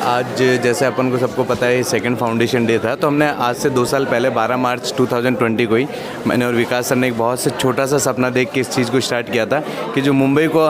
आज जैसे अपन को सबको पता है सेकंड फाउंडेशन डे था, तो हमने आज से 2 साल पहले 12 मार्च 2020 को ही मैंने और विकास सर ने एक बहुत से छोटा सा सपना देख के इस चीज़ को स्टार्ट किया था कि जो मुंबई को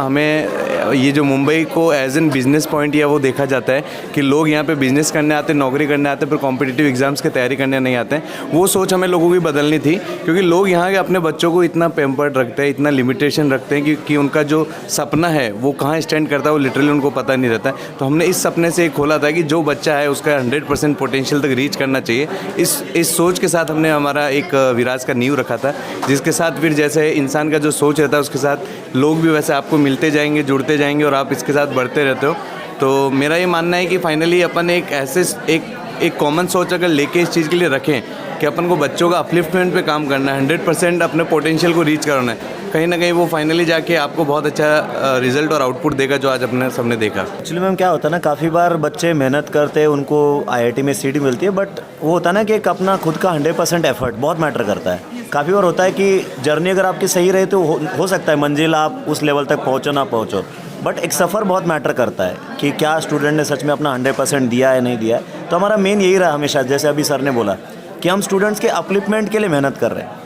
मुंबई को एज एन बिज़नेस पॉइंट या वो देखा जाता है कि लोग यहाँ पे बिज़नेस करने आते हैं, नौकरी करने आते हैं, पर कॉम्पिटिटिव एग्जाम्स की तैयारी करने नहीं आते हैं। वो सोच हमें लोगों की बदलनी थी, क्योंकि लोग यहाँ के अपने बच्चों को इतना पैम्पर्ड रखते हैं, इतना लिमिटेशन रखते हैं कि उनका जो सपना है वो कहाँ स्टैंड करता है वो लिटरली उनको पता नहीं रहता है। तो हमने इस सपने से खोला था कि जो बच्चा है उसका 100% पोटेंशियल तक रीच करना चाहिए। इस सोच के साथ हमने हमारा एक विराज का नींव रखा था, जिसके साथ फिर जैसे इंसान का जो सोच रहता है उसके साथ लोग भी वैसे आपको मिलते जाएंगे, जुड़ते जाएंगे और आप इसके साथ बढ़ते रहते हो। तो मेरा ये मानना है कि फाइनली अपन एक कॉमन सोच अगर लेके इस चीज़ के लिए रखें कि अपन को बच्चों का अपलिफ्टमेंट पे काम करना है, 100% अपने पोटेंशियल को रीच करना है, कहीं ना कहीं वो फाइनली जाके आपको बहुत अच्छा रिजल्ट और आउटपुट देगा, जो आज अपने सबने देखा। एक्चुअली मैम क्या होता है ना, काफ़ी बार बच्चे मेहनत करते हैं, उनको आईआईटी में सीट मिलती है, बट वो होता है ना कि एक अपना खुद का 100% एफर्ट बहुत मैटर करता है। काफ़ी बार होता है कि जर्नी अगर आपकी सही रहे तो हो सकता है मंजिल आप उस लेवल तक पहुँचो ना पहुँचो, बट एक सफ़र बहुत मैटर करता है कि क्या स्टूडेंट ने सच में अपना 100% दिया है नहीं दिया है। तो हमारा मेन यही रहा हमेशा, जैसे अभी सर ने बोला कि हम स्टूडेंट्स के अपलिफ्टमेंट के लिए मेहनत कर रहे हैं।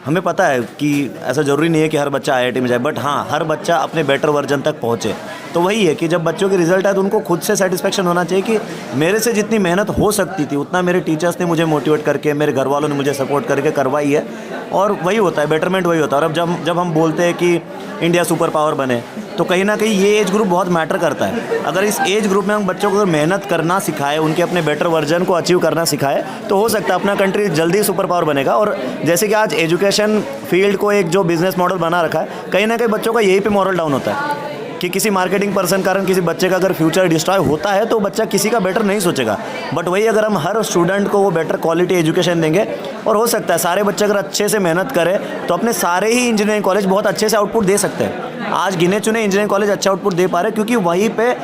हमें पता है कि ऐसा ज़रूरी नहीं है कि हर बच्चा आईआईटी में जाए, बट हाँ हर बच्चा अपने बेटर वर्जन तक पहुँचे। तो वही है कि जब बच्चों के रिजल्ट आए तो उनको खुद से सेटिस्फेक्शन होना चाहिए कि मेरे से जितनी मेहनत हो सकती थी उतना मेरे टीचर्स ने मुझे मोटिवेट करके, मेरे घर वालों ने मुझे सपोर्ट करके करवाई है। और वही होता है, बेटरमेंट वही होता है। और अब जब हम बोलते हैं कि इंडिया सुपर पावर बने, तो कहीं ना कहीं ये एज ग्रुप बहुत मैटर करता है। अगर इस एज ग्रुप में हम बच्चों को अगर मेहनत करना सिखाए, उनके अपने बेटर वर्जन को अचीव करना सिखाए, तो हो सकता है अपना कंट्री जल्दी सुपर पावर बनेगा। और जैसे कि आज एजुकेशन फील्ड को एक जो बिजनेस मॉडल बना रखा है, कहीं ना कहीं बच्चों का यही पे मॉरल डाउन होता है कि किसी मार्केटिंग पर्सन कारण किसी बच्चे का अगर फ्यूचर डिस्ट्रॉय होता है तो बच्चा किसी का बेटर नहीं सोचेगा। बट वही अगर हम हर स्टूडेंट को वो बेटर क्वालिटी एजुकेशन देंगे, और हो सकता है सारे बच्चे अगर अच्छे से मेहनत करें तो अपने सारे ही इंजीनियरिंग कॉलेज बहुत अच्छे से आउटपुट दे सकते हैं। आज गिने चुने इंजीनियरिंग कॉलेज अच्छा आउटपुट दे पा रहे हैं क्योंकि वहीं पे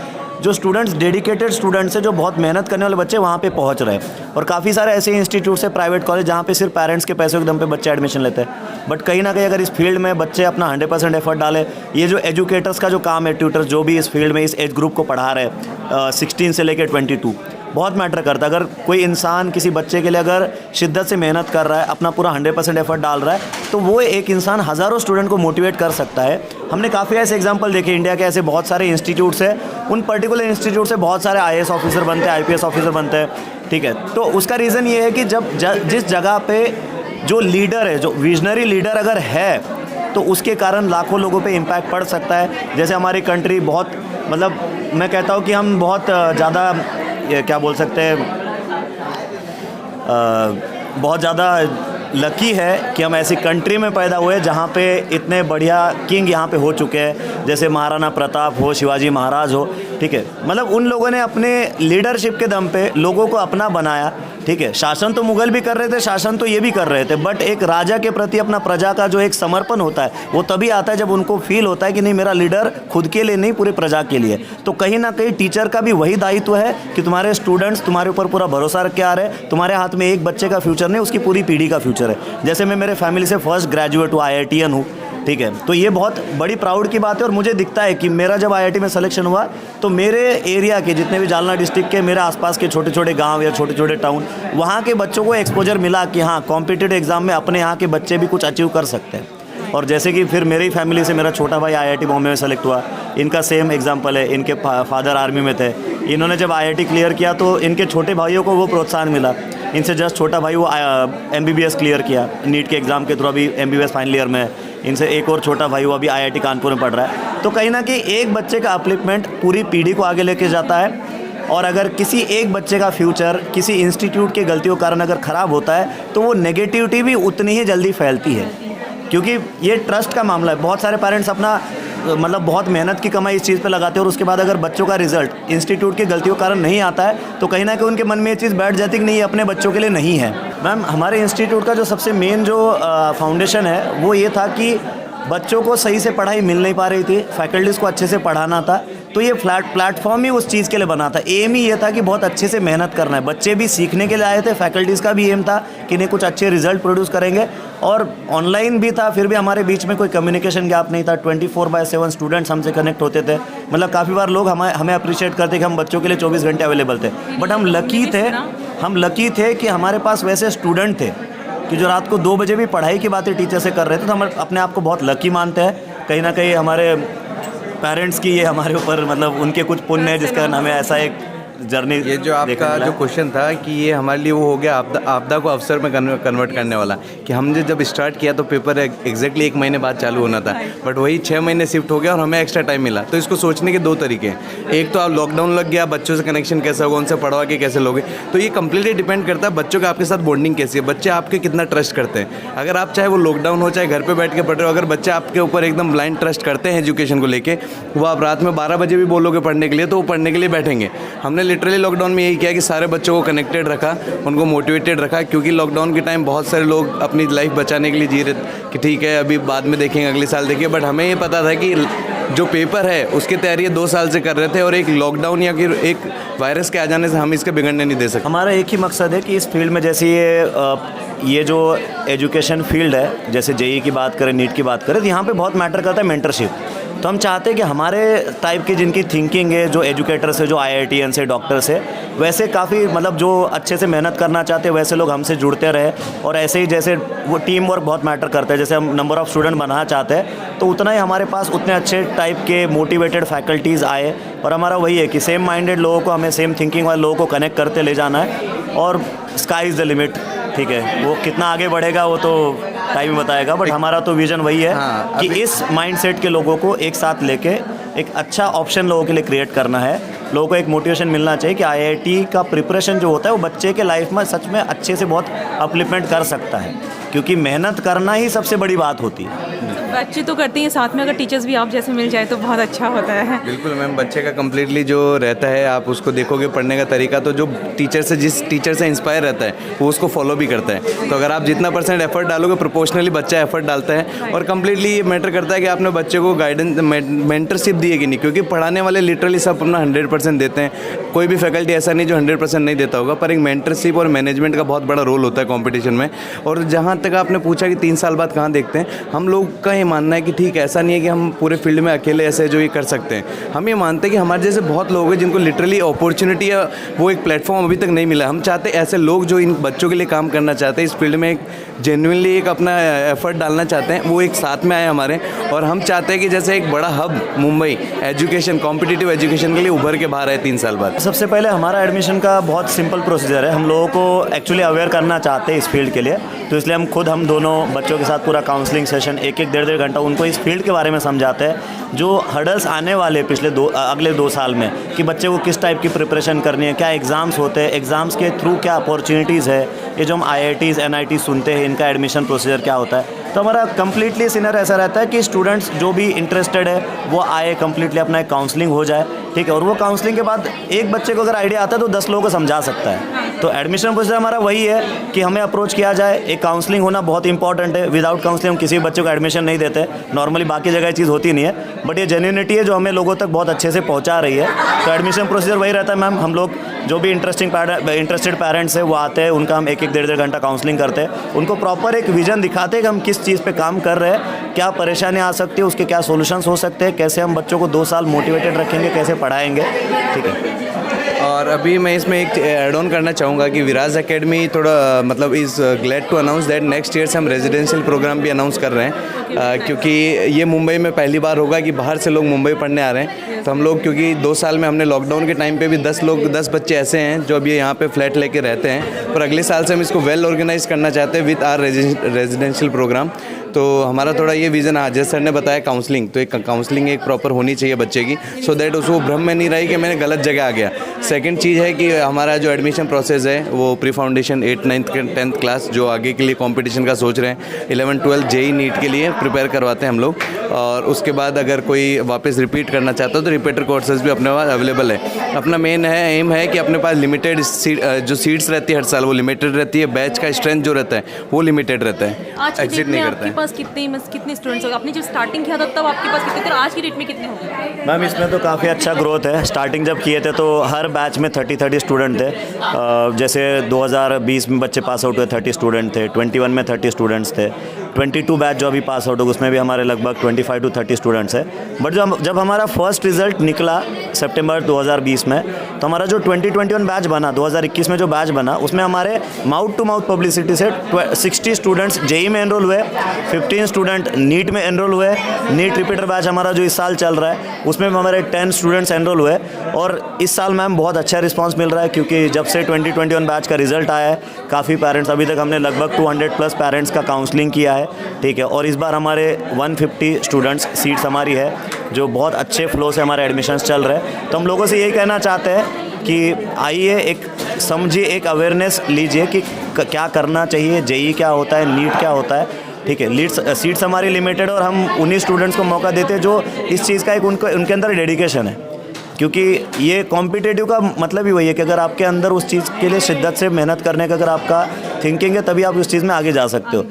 जो स्टूडेंट्स डेडिकेटेड स्टूडेंट्स हैं, जो बहुत मेहनत करने वाले बच्चे वहाँ पे पहुँच रहे हैं। और काफ़ी सारे ऐसे इंस्टीट्यूट्स है, प्राइवेट कॉलेज, जहाँ पे सिर्फ पेरेंट्स के पैसों के दम पे बच्चे एडमिशन लेते हैं। बट कहीं ना कहीं अगर इस फील्ड में बच्चे अपना 100% एफर्ट डालें, ये जो एजुकेटर्स का जो काम है, ट्यूटर्स जो भी इस फील्ड में इस एज ग्रुप को पढ़ा रहे हैं 16 से लेकर 22, बहुत मैटर करता है। अगर कोई इंसान किसी बच्चे के लिए अगर शिद्दत से मेहनत कर रहा है, अपना पूरा 100% एफर्ट डाल रहा है, तो वो एक इंसान हज़ारों स्टूडेंट को मोटिवेट कर सकता है। हमने काफ़ी ऐसे एग्जांपल देखे, इंडिया के ऐसे बहुत सारे इंस्टीट्यूट्स हैं, उन पर्टिकुलर इंस्टीट्यूट से बहुत सारे आईएएस ऑफिसर बनते हैं, आईपीएस ऑफिसर बनते हैं, ठीक है। तो उसका रीज़न ये है कि जिस जगह पे जो लीडर है, जो विजनरी लीडर अगर है, तो उसके कारण लाखों लोगों पे इम्पैक्ट पड़ सकता है। जैसे हमारी कंट्री बहुत, मतलब मैं कहता हूँ कि हम बहुत ज़्यादा, ये क्या बोल सकते हैं, बहुत ज़्यादा लकी है कि हम ऐसी कंट्री में पैदा हुए जहाँ पे इतने बढ़िया किंग यहाँ पे हो चुके हैं, जैसे महाराणा प्रताप हो, शिवाजी महाराज हो, ठीक है। मतलब उन लोगों ने अपने लीडरशिप के दम पे लोगों को अपना बनाया, ठीक है। शासन तो मुगल भी कर रहे थे, शासन तो ये भी कर रहे थे, बट एक राजा के प्रति अपना प्रजा का जो एक समर्पण होता है वो तभी आता है जब उनको फील होता है कि नहीं, मेरा लीडर खुद के लिए नहीं, पूरे प्रजा के लिए। तो कहीं ना कहीं टीचर का भी वही दायित्व है कि तुम्हारे स्टूडेंट्स तुम्हारे ऊपर पूरा भरोसा रख के आ रहे हैं। तुम्हारे हाथ में एक बच्चे का फ्यूचर नहीं, उसकी पूरी पीढ़ी का फ्यूचर है। जैसे मैं मेरे फैमिली से फर्स्ट ग्रेजुएट हूँ, IITian हूँ, ठीक है। तो ये बहुत बड़ी प्राउड की बात है। और मुझे दिखता है कि मेरा जब IIT में सिलेक्शन हुआ तो मेरे एरिया के जितने भी जालना डिस्ट्रिक्ट के मेरे आसपास के छोटे छोटे गांव या छोटे छोटे टाउन, वहाँ के बच्चों को एक्सपोजर मिला कि हाँ, कॉम्पिटिटिव एग्जाम में अपने यहाँ के बच्चे भी कुछ अचीव कर सकते हैं। और जैसे कि फिर मेरी फैमिली से मेरा छोटा भाई IIT बॉम्बे में सेलेक्ट हुआ, इनका सेम एग्जाम्पल है। इनके फादर आर्मी में थे, इन्होंने जब IIT क्लियर किया तो इनके छोटे भाइयों को वो प्रोत्साहन मिला। इनसे जस्ट छोटा भाई वो MBBS क्लियर किया नीट के एग्ज़ाम के थ्रू, अभी MBBS फाइनल ईयर में है। इनसे एक और छोटा भाई वो अभी IIT कानपुर में पढ़ रहा है। तो कहीं ना कहीं एक बच्चे का अपलिफ्टमेंट पूरी पीढ़ी को आगे लेके जाता है। और अगर किसी एक बच्चे का फ्यूचर किसी इंस्टीट्यूट के गलतियों के कारण अगर ख़राब होता है तो वो नेगेटिविटी भी उतनी ही जल्दी फैलती है, क्योंकि ये ट्रस्ट का मामला है। बहुत सारे पेरेंट्स अपना मतलब बहुत मेहनत की कमाई इस चीज़ पे लगाते हैं, और उसके बाद अगर बच्चों का रिजल्ट इंस्टीट्यूट के गलतियों के कारण नहीं आता है तो कहीं ना कहीं उनके मन में ये चीज़ बैठ जाती कि नहीं, अपने बच्चों के लिए नहीं है। मैम, हमारे इंस्टीट्यूट का जो सबसे मेन जो फाउंडेशन है वो ये था कि बच्चों को सही से पढ़ाई मिल नहीं पा रही थी, फैकल्टीज़ को अच्छे से पढ़ाना था। तो ये प्लेटफॉर्म ही उस चीज़ के लिए बना था। एम ही ये था कि बहुत अच्छे से मेहनत करना है। बच्चे भी सीखने के लिए आए थे, फैकल्टीज़ का भी एम था कि नहीं कुछ अच्छे रिजल्ट प्रोड्यूस करेंगे। और ऑनलाइन भी था, फिर भी हमारे बीच में कोई कम्युनिकेशन गैप नहीं था। 24/7 स्टूडेंट्स हमसे कनेक्ट होते थे। मतलब काफ़ी बार लोग हमें अप्रिशिएट करते कि हम बच्चों के लिए 24 घंटे अवेलेबल थे। बट हम लकी थे कि हमारे पास वैसे स्टूडेंट थे कि जो रात को 2 बजे भी पढ़ाई की बातें टीचर से कर रहे थे। तो हम अपने आप को बहुत लकी मानते हैं। कहीं ना कहीं हमारे पेरेंट्स की ये हमारे ऊपर मतलब उनके कुछ पुण्य है जिसके कारण हमें ऐसा एक जर्नी। ये जो आपका जो क्वेश्चन था कि ये हमारे लिए वो हो गया आपदा को अवसर में कन्वर्ट करने वाला, कि हमने जब स्टार्ट किया तो पेपर एग्जैक्टली 1 महीने बाद चालू होना था, बट वही 6 महीने शिफ्ट हो गया और हमें एक्स्ट्रा टाइम मिला। तो इसको सोचने के 2 तरीके हैं। एक तो आप लॉकडाउन लग गया, बच्चों से कनेक्शन कैसा होगा, उनसे पढ़वा के कैसे लोगे, तो ये कंप्लीटली डिपेंड करता है बच्चों का आपके साथ बॉन्डिंग कैसी है, बच्चे आपके कितना ट्रस्ट करते हैं। अगर आप चाहे वो लॉकडाउन हो चाहे घर पर बैठ के पढ़ रहे हो, अगर बच्चे आपके ऊपर एकदम ब्लाइंड ट्रस्ट करते हैं एजुकेशन को लेके, वो आप रात में 12 बजे भी बोलोगे पढ़ने के लिए तो वो पढ़ने के लिए बैठेंगे। हमने लिटरली लॉकडाउन में यही किया कि सारे बच्चों को कनेक्टेड रखा, उनको मोटिवेटेड रखा, क्योंकि लॉकडाउन के टाइम बहुत सारे लोग अपनी लाइफ बचाने के लिए जी रहे कि ठीक है अभी बाद में देखेंगे, अगले साल देखिए। बट हमें ये पता था कि जो पेपर है उसकी तैयारी 2 साल से कर रहे थे और एक लॉकडाउन या फिर एक वायरस के आ जाने से हम इसके बिगड़ने नहीं दे सकते। हमारा एक ही मकसद है कि इस फील्ड में जैसे ये जो एजुकेशन फील्ड है, जैसे जेई की बात करें, नीट की बात करें, तो यहाँ पे बहुत मैटर करता है मेंटरशिप। तो हम चाहते हैं कि हमारे टाइप की जिनकी थिंकिंग है, जो एजुकेटर्स है, जो IITians से, डॉक्टर्स है, वैसे काफ़ी मतलब जो अच्छे से मेहनत करना चाहते हैं वैसे लोग हमसे जुड़ते रहे। और ऐसे ही जैसे वो टीम वर्क बहुत मैटर करता है, जैसे हम नंबर ऑफ़ स्टूडेंट बनाना चाहते हैं तो उतना ही हमारे पास उतने अच्छे टाइप के मोटिवेटेड फैकल्टीज़ आए। और हमारा वही है कि सेम माइंडेड लोगों को, हमें सेम थिंकिंग वाले लोगों को कनेक्ट करते ले जाना है। और स्काई इज़ द लिमिट, ठीक है, वो कितना आगे बढ़ेगा वो तो टाइम बताएगा। बट हमारा तो विजन वही है कि इस माइंडसेट के लोगों को एक साथ लेके एक अच्छा ऑप्शन लोगों के लिए क्रिएट करना है। लोगों को एक मोटिवेशन मिलना चाहिए कि IIT का प्रिपरेशन जो होता है वो बच्चे के लाइफ में सच में अच्छे से बहुत अपलिफ्टमेंट कर सकता है, क्योंकि मेहनत करना ही सबसे बड़ी बात होती है। बच्चे तो करते हैं, साथ में अगर टीचर्स भी आप जैसे मिल जाए तो बहुत अच्छा होता है। बिल्कुल मैम, बच्चे का कम्प्लीटली जो रहता है, आप उसको देखोगे पढ़ने का तरीका, तो जो जिस टीचर से इंस्पायर रहता है वो उसको फॉलो भी करता है। तो अगर आप जितना % एफर्ट डालोगे, प्रोपोर्शनली बच्चा एफर्ट डालता है। और कम्प्लीटली ये मैटर करता है कि आपने बच्चे को गाइडेंस, मेंटरशिप दी है कि नहीं, क्योंकि पढ़ाने वाले लिटरली सब अपना 100% देते हैं। कोई भी फैकल्टी ऐसा नहीं जो 100% नहीं देता होगा, पर एक मेंटरशिप और मैनेजमेंट का बहुत बड़ा रोल होता है कॉम्पिटिशन में। और जहाँ तक आपने पूछा कि 3 साल बाद कहाँ देखते हैं, हम लोग का ये मानना है कि ठीक है, ऐसा नहीं है कि हम पूरे फील्ड में अकेले ऐसे जो ये कर सकते हैं। हम ये मानते हैं कि हमारे जैसे बहुत लोग हैं जिनको लिटरली अपॉर्चुनिटी या वो एक प्लेटफॉर्म अभी तक नहीं मिला। हम चाहते हैं ऐसे लोग जो इन बच्चों के लिए काम करना चाहते हैं, इस फील्ड में एक जेन्युइनली एक अपना एफर्ट डालना चाहते हैं, वो एक साथ में आए हमारे। और हम चाहते हैं कि जैसे एक बड़ा hub Mumbai education, competitive education के लिए उभर के बाहर आए 3 साल बाद। सबसे पहले हमारा एडमिशन का बहुत सिंपल प्रोसीजर है। हम लोगों को एक्चुअली अवेयर करना चाहते हैं इस फील्ड के लिए, तो इसलिए हम दोनों बच्चों के साथ पूरा काउंसलिंग सेशन 1-1, 1.5 घंटा उनको इस फील्ड के बारे में समझाते हैं। जो हर्डल्स आने वाले अगले 2 साल में, कि बच्चे को किस टाइप की प्रिपरेशन करनी है, क्या एग्ज़ाम्स होते हैं, एग्ज़ाम्स के थ्रू क्या अपॉर्चुनिटीज़ है, ये जो हम IITs NIT सुनते हैं, इनका एडमिशन प्रोसीजर क्या होता है। तो हमारा कम्प्लीटली सीनियर ऐसा रहता है कि स्टूडेंट्स जो भी इंटरेस्टेड है वो आए, कम्प्लीटली अपना एक काउंसलिंग हो जाए, ठीक है। और वो काउंसलिंग के बाद एक बच्चे को अगर आइडिया आता है तो 10 लोगों को समझा सकता है। तो एडमिशन प्रोसीजर हमारा वही है कि हमें अप्रोच किया जाए, एक काउंसलिंग होना बहुत इंपॉर्टेंट है। विदाउट काउंसलिंग हम किसी बच्चे को एडमिशन नहीं देते, नॉर्मली बाकी जगह चीज़ होती नहीं है, बट ये जेन्युइनिटी है जो हमें लोगों तक बहुत अच्छे से पहुंचा रही है। तो एडमिशन प्रोसीजर वही रहता है मैम। हम लोग जो भी इंटरेस्टेड पेरेंट्स है वो आते हैं, उनका हम 1-1, 1.5 घंटा काउंसलिंग करते हैं, उनको प्रॉपर एक विजन दिखाते हैं कि हम किस चीज़ पे काम कर रहे हैं, क्या परेशानी आ सकती है, उसके क्या सॉल्यूशंस हो सकते हैं, कैसे हम बच्चों को 2 साल मोटिवेटेड रखेंगे, कैसे पढ़ाएंगे, ठीक है। और अभी मैं इसमें एक ऐड ऑन करना चाहूँगा कि विराज एकेडमी थोड़ा मतलब is glad to announce that next year से हम रेजिडेंशियल प्रोग्राम भी अनाउंस कर रहे हैं, क्योंकि ये मुंबई में पहली बार होगा कि बाहर से लोग मुंबई पढ़ने आ रहे हैं। तो हम लोग, क्योंकि 2 साल में हमने लॉकडाउन के टाइम पे भी 10 बच्चे ऐसे हैं जो अभी यहाँ पे फ्लैट लेके रहते हैं, पर अगले साल से हम इसको वेल ऑर्गेनाइज करना चाहते हैं विद आर रेजिडेंशियल प्रोग्राम। तो हमारा थोड़ा ये विज़न है, जैसे सर ने बताया काउंसलिंग, तो एक काउंसलिंग एक प्रॉपर होनी चाहिए बच्चे की, सो दैट उसको भ्रम में नहीं रही कि मैंने गलत जगह आ गया। सेकंड चीज़ है कि हमारा जो एडमिशन प्रोसेस है वो pre foundation 8th 9th 10th class जो आगे के लिए कंपटीशन का सोच रहे हैं, 11th 12th जेई नीट के लिए प्रिपेयर करवाते हैं हम लोग। और उसके बाद अगर कोई वापस रिपीट करना चाहता हो तो रिपीटर कोर्सेज भी अपने पास अवेलेबल है। अपना मेन एम है कि अपने पास लिमिटेड जो सीट्स रहती है हर साल वो लिमिटेड रहती है, बैच का स्ट्रेंथ जो रहता है वो लिमिटेड रहता है, एग्जिट नहीं करता है। पास कितने स्टूडेंट्स हो गए? आपने जब स्टार्टिंग किया था तब आपके पास कितने थे और आज की डेट में कितने हो गए? मैम इसमें तो काफ़ी अच्छा ग्रोथ है। स्टार्टिंग जब किए थे तो हर बैच में 30 स्टूडेंट थे। जैसे 2020 में बच्चे पास आउट हुए 30 स्टूडेंट थे, 21 में 30 स्टूडेंट्स थे, 22 बैच जो अभी पास आउट हो उसमें भी हमारे लगभग 25 to 30 स्टूडेंट्स हैं। बट जब हमारा फर्स्ट रिजल्ट निकला सितंबर 2020 में, तो हमारा जो 2021 बैच बना, 2021 में जो बैच बना, उसमें हमारे माउथ टू माउथ पब्लिसिटी से 60 स्टूडेंट्स जेई में एनरोल हुए, 15 स्टूडेंट नीट में एनरोल हुए। नीट रिपीटर बैच हमारा जो इस साल चल रहा है उसमें हमारे 10 स्टूडेंट्स एनरोल हुए। और इस साल मैम बहुत अच्छा रिस्पांस मिल रहा है, क्योंकि जब से 2021 बैच का रिजल्ट आया है काफ़ी पेरेंट्स, अभी तक हमने लगभग 200+ पेरेंट्स का काउंसलिंग किया है, ठीक है। और इस बार हमारे 150 स्टूडेंट्स सीट्स हमारी है, जो बहुत अच्छे फ्लो से हमारे एडमिशन्स चल रहे हैं। तो हम लोगों से यही कहना चाहते हैं कि आइए, एक समझिए, एक अवेयरनेस लीजिए कि क्या करना चाहिए, जेई क्या होता है, नीट क्या होता है, ठीक है। सीट्स हमारी लिमिटेड और हम उन्हीं स्टूडेंट्स को मौका देते हैं जो इस चीज़ का एक उनके अंदर डेडिकेशन है, क्योंकि ये कॉम्पिटिटिव का मतलब ही वही है कि अगर आपके अंदर उस चीज़ के लिए शिद्दत से मेहनत करने का अगर आपका थिंकिंग है, तभी आप उस चीज़ में आगे जा सकते हो।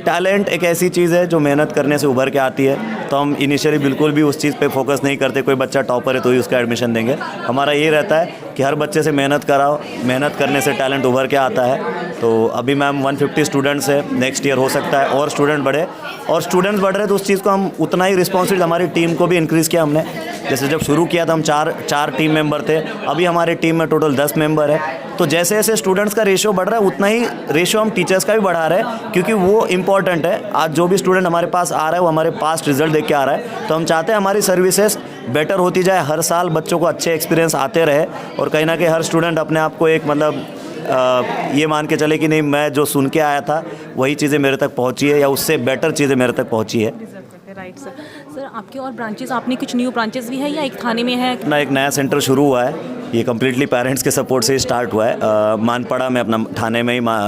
टैलेंट एक ऐसी चीज़ है जो मेहनत करने से उभर के आती है। तो हम इनिशियली बिल्कुल भी उस चीज़ पे फोकस नहीं करते, कोई बच्चा टॉपर है तो ही उसका एडमिशन देंगे। हमारा ये रहता है कि हर बच्चे से मेहनत कराओ, मेहनत करने से टैलेंट उभर के आता है। तो अभी मैम 150 स्टूडेंट्स है, नेक्स्ट ईयर हो सकता है और स्टूडेंट बढ़े, और स्टूडेंट्स बढ़ रहे तो उस चीज़ को हम उतना ही रिस्पॉन्सिबिलिटी, हमारी टीम को भी इंक्रीज़ किया हमने। जैसे जब शुरू किया था हम चार टीम मेंबर थे, अभी हमारी टीम में टोटल 10 मेंबर है। तो जैसे जैसे स्टूडेंट्स का रेशियो बढ़ रहा है उतना ही रेशियो हम टीचर्स का भी बढ़ा रहे हैं, क्योंकि वो इंपॉर्टेंट है। आज जो भी स्टूडेंट हमारे पास आ रहा है वो हमारे पास रिजल्ट देख के आ रहा है, तो हम चाहते हैं हमारी सर्विसेज बेटर होती जाए, हर साल बच्चों को अच्छे एक्सपीरियंस आते रहे, और कहीं ना कहीं हर स्टूडेंट अपने आप को एक मतलब ये मान के चले कि नहीं, मैं जो सुन के आया था वही चीज़ें मेरे तक पहुंची है या उससे बेटर चीज़ें मेरे तक पहुंची है। Right sir. सर आपके और ब्रांचेस, आपने कुछ न्यू ब्रांचेस भी है या एक थाने में है? अपना एक नया सेंटर शुरू हुआ है, ये कम्प्लीटली पेरेंट्स के सपोर्ट से ही स्टार्ट हुआ है। मानपाड़ा में अपना,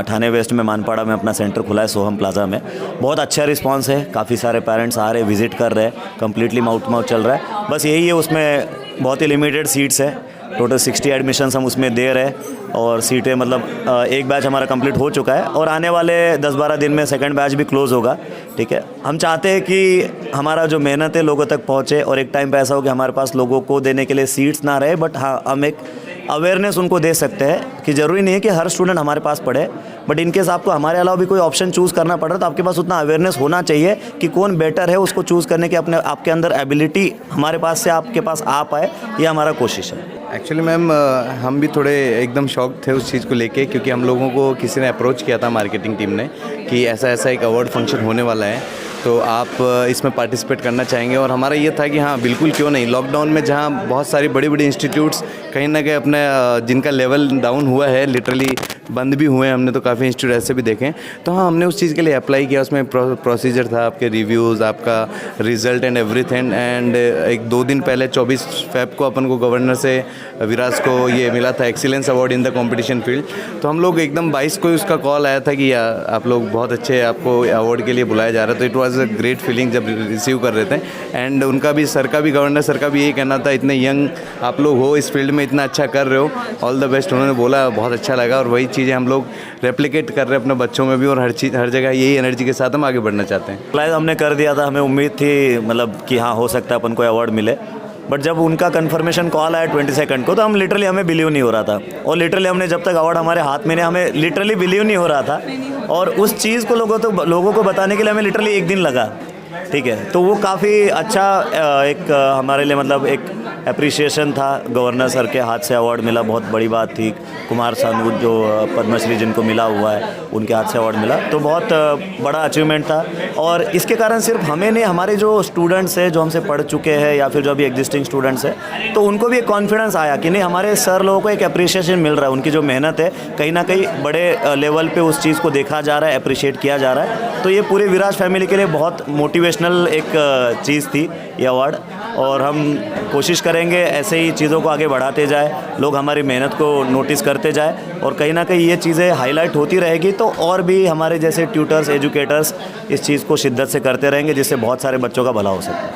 थाने वेस्ट में मानपाड़ा में अपना सेंटर खुला है, सोहम प्लाजा में। बहुत अच्छा रिस्पांस है, काफ़ी सारे पेरेंट्स आ रहे, विजिट कर रहे हैं, कम्प्लीटली माउथ टू माउथ चल रहा है। बस यही है, उसमें बहुत ही लिमिटेड सीट्स है, टोटल 60 एडमिशन्स हम उसमें दे रहे हैं, और सीटें मतलब एक बैच हमारा कंप्लीट हो चुका है और आने वाले 10-12 दिन में सेकंड बैच भी क्लोज़ होगा, ठीक है। हम चाहते हैं कि हमारा जो मेहनत है लोगों तक पहुंचे, और एक टाइम पे ऐसा हो कि हमारे पास लोगों को देने के लिए सीट्स ना रहे, बट हाँ हम एक अवेयरनेस उनको दे सकते हैं कि ज़रूरी नहीं है कि हर स्टूडेंट हमारे पास पढ़े, बट इनकेस आपको हमारे अलावा भी कोई ऑप्शन चूज़ करना पड़ रहा है तो आपके पास उतना अवेयरनेस होना चाहिए कि कौन बेटर है, उसको चूज़ करने की आपके अंदर एबिलिटी हमारे पास से आपके पास आ पाए, ये हमारा कोशिश है। एक्चुअली मैम हम भी थोड़े एकदम शॉक थे उस चीज़ को लेके, क्योंकि हम लोगों को किसी ने अप्रोच किया था मार्केटिंग टीम ने कि ऐसा ऐसा एक अवार्ड फंक्शन होने वाला है, तो आप इसमें पार्टिसिपेट करना चाहेंगे। और हमारा ये था कि हाँ बिल्कुल, क्यों नहीं। लॉकडाउन में जहाँ बहुत सारी बड़ी बड़ी इंस्टीट्यूट्स कहीं ना कहीं अपने जिनका लेवल डाउन हुआ है, लिटरली बंद भी हुए हैं, हमने तो काफ़ी इंस्टीट्यूट ऐसे भी देखे, तो हाँ हमने उस चीज़ के लिए अप्लाई किया। उसमें प्रोसीजर था, आपके रिव्यूज़, आपका रिज़ल्ट एंड एवरीथिंग। एंड 1-2 दिन पहले 24 फ़रवरी को अपन को गवर्नर से विराज को ये मिला था excellence award in the competition field. तो हम लोग एकदम 22 को ही उसका कॉल आया था कि आप लोग बहुत अच्छे, आपको अवार्ड के लिए बुलाया जा रहा है। तो it was a great feeling जब रिसीव कर रहे थे। एंड उनका भी, सर का भी, गवर्नर सर का भी यही कहना था, इतने यंग आप लोग हो, इस फील्ड में इतना अच्छा कर रहे हो, ऑल द बेस्ट। उन्होंने बोला, बहुत अच्छा लगा। और वही चीज़ें हम लोग रेप्लिकेट कर रहे हैं अपने बच्चों में भी, और हर जगह यही एनर्जी के साथ हम आगे बढ़ना चाहते हैं। अप्लाई हमने कर दिया था, हमें उम्मीद थी मतलब कि हाँ हो सकता है अपन को अवार्ड मिले, बट जब उनका कंफर्मेशन कॉल आया 22 को, तो हम लिटरली, हमें बिलीव नहीं हो रहा था। और लिटरली हमने जब तक अवार्ड हमारे हाथ में नहीं, हमें लिटरली बिलीव नहीं हो रहा था। और उस चीज़ को लोगों को बताने के लिए हमें लिटरली 1 दिन लगा, ठीक है। तो वो काफ़ी अच्छा एक हमारे लिए मतलब एक अप्रिसिएशन था। गवर्नर सर के हाथ से अवार्ड मिला, बहुत बड़ी बात थी। कुमार सानू जो पद्मश्री जिनको मिला हुआ है, उनके हाथ से अवार्ड मिला, तो बहुत बड़ा अचीवमेंट था। और इसके कारण सिर्फ हमें नहीं, हमारे जो स्टूडेंट्स हैं जो हमसे पढ़ चुके हैं या फिर जो अभी एग्जिस्टिंग स्टूडेंट्स हैं, तो उनको भी एक कॉन्फिडेंस आया कि नहीं, हमारे सर लोगों को एक अप्रिसिएशन मिल रहा है, उनकी जो मेहनत है कहीं ना कहीं बड़े लेवल पे उस चीज़ को देखा जा रहा है, अप्रिशिएट किया जा रहा है। तो ये पूरे विराज फैमिली के लिए बहुत मोटिवेशनल एक चीज़ थी ये अवार्ड। और हम कोशिश करेंगे ऐसे ही चीज़ों को आगे बढ़ाते जाए, लोग हमारी मेहनत को नोटिस करते जाए, और कहीं ना कहीं ये चीज़ें हाईलाइट होती रहेगी, तो और भी हमारे जैसे ट्यूटर्स, एजुकेटर्स इस चीज़ को शिद्दत से करते रहेंगे, जिससे बहुत सारे बच्चों का भला हो सके।